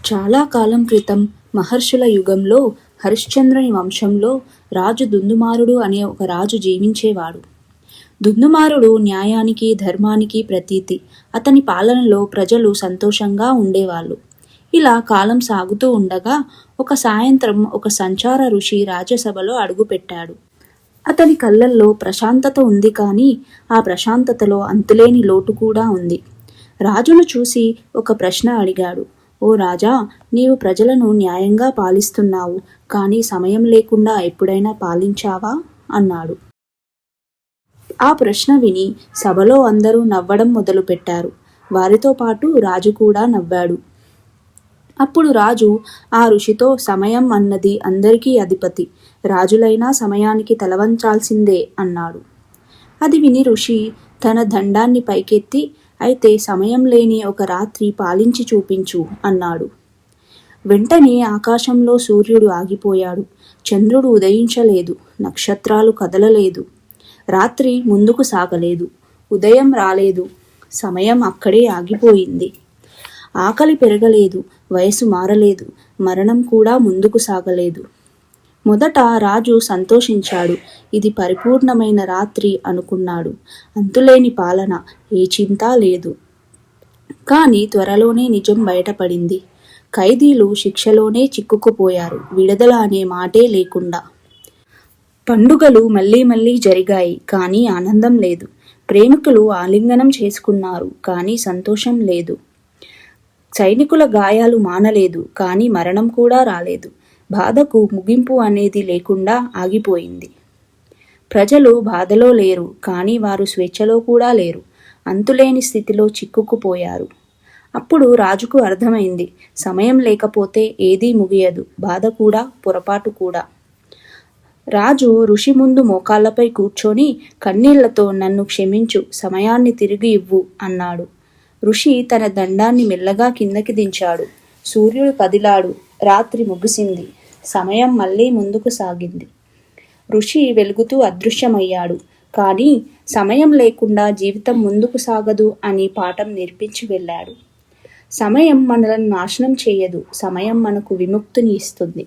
చాలా కాలం క్రితం మహర్షుల యుగంలో హరిశ్చంద్రుని వంశంలో రాజు దుందుమారుడు అనే ఒక రాజు జీవించేవాడు. దుందుమారుడు న్యాయానికి ధర్మానికి ప్రతీతి. అతని పాలనలో ప్రజలు సంతోషంగా ఉండేవాళ్ళు. ఇలా కాలం సాగుతూ ఉండగా ఒక సాయంత్రం ఒక సంచార ఋషి రాజ్యసభలో అడుగుపెట్టాడు. అతని కళ్ళల్లో ప్రశాంతత ఉంది, కానీ ఆ ప్రశాంతతలో అంతులేని లోటు కూడా ఉంది. రాజును చూసి ఒక ప్రశ్న అడిగాడు. ఓ రాజా, నీవు ప్రజలను న్యాయంగా పాలిస్తున్నావు, కానీ సమయం లేకుండా ఎప్పుడైనా పాలించావా అన్నాడు. ఆ ప్రశ్న విని సభలో అందరూ నవ్వడం మొదలుపెట్టారు. వారితో పాటు రాజు కూడా నవ్వాడు. అప్పుడు రాజు ఆ ఋషితో, సమయం అన్నది అందరికీ అధిపతి. రాజులైనా సమయానికి తలవంచాల్సిందే అన్నాడు. అది విని ఋషి తన దండాన్ని పైకెత్తి, అయితే సమయం లేని ఒక రాత్రి పాలించి చూపించు అన్నాడు. వెంటనే ఆకాశంలో సూర్యుడు ఆగిపోయాడు. చంద్రుడు ఉదయించలేదు. నక్షత్రాలు కదలలేదు. రాత్రి ముందుకు సాగలేదు. ఉదయం రాలేదు. సమయం అక్కడే ఆగిపోయింది. ఆకలి పెరగలేదు. వయసు మారలేదు. మరణం కూడా ముందుకు సాగలేదు. మొదట రాజు సంతోషించాడు. ఇది పరిపూర్ణమైన రాత్రి అనుకున్నాడు. అంతులేని పాలన, ఏ చింత లేదు. కానీ త్వరలోనే నిజం బయటపడింది. ఖైదీలు శిక్షలోనే చిక్కుకుపోయారు, విడుదల అనే మాటే లేకుండా. పండుగలు మళ్ళీ మళ్ళీ జరిగాయి, కానీ ఆనందం లేదు. ప్రేమికులు ఆలింగనం చేసుకున్నారు, కానీ సంతోషం లేదు. సైనికుల గాయాలు మానలేదు, కానీ మరణం కూడా రాలేదు. బాధకు ముగింపు అనేది లేకుండా ఆగిపోయింది. ప్రజలు బాధలో లేరు, కానీ వారు స్వేచ్ఛలో కూడా లేరు. అంతులేని స్థితిలో చిక్కుకుపోయారు. అప్పుడు రాజుకు అర్థమైంది, సమయం లేకపోతే ఏదీ ముగియదు, బాధ కూడా, పొరపాటు కూడా. రాజు ఋషి ముందు మోకాళ్లపై కూర్చొని కన్నీళ్లతో, నన్ను క్షమించు, సమయాన్ని తిరిగి ఇవ్వు అన్నాడు. ఋషి తన దండాన్ని మెల్లగా కిందకి దించాడు. సూర్యుడు కదిలాడు. రాత్రి ముగిసింది. సమయం మళ్ళీ ముందుకు సాగింది. ఋషి వెలుగుతూ అదృశ్యమయ్యాడు. కానీ సమయం లేకుండా జీవితం ముందుకు సాగదు అని పాఠం నేర్పించి వెళ్ళాడు. సమయం మనలను నాశనం చేయదు. సమయం మనకు విముక్తిని ఇస్తుంది.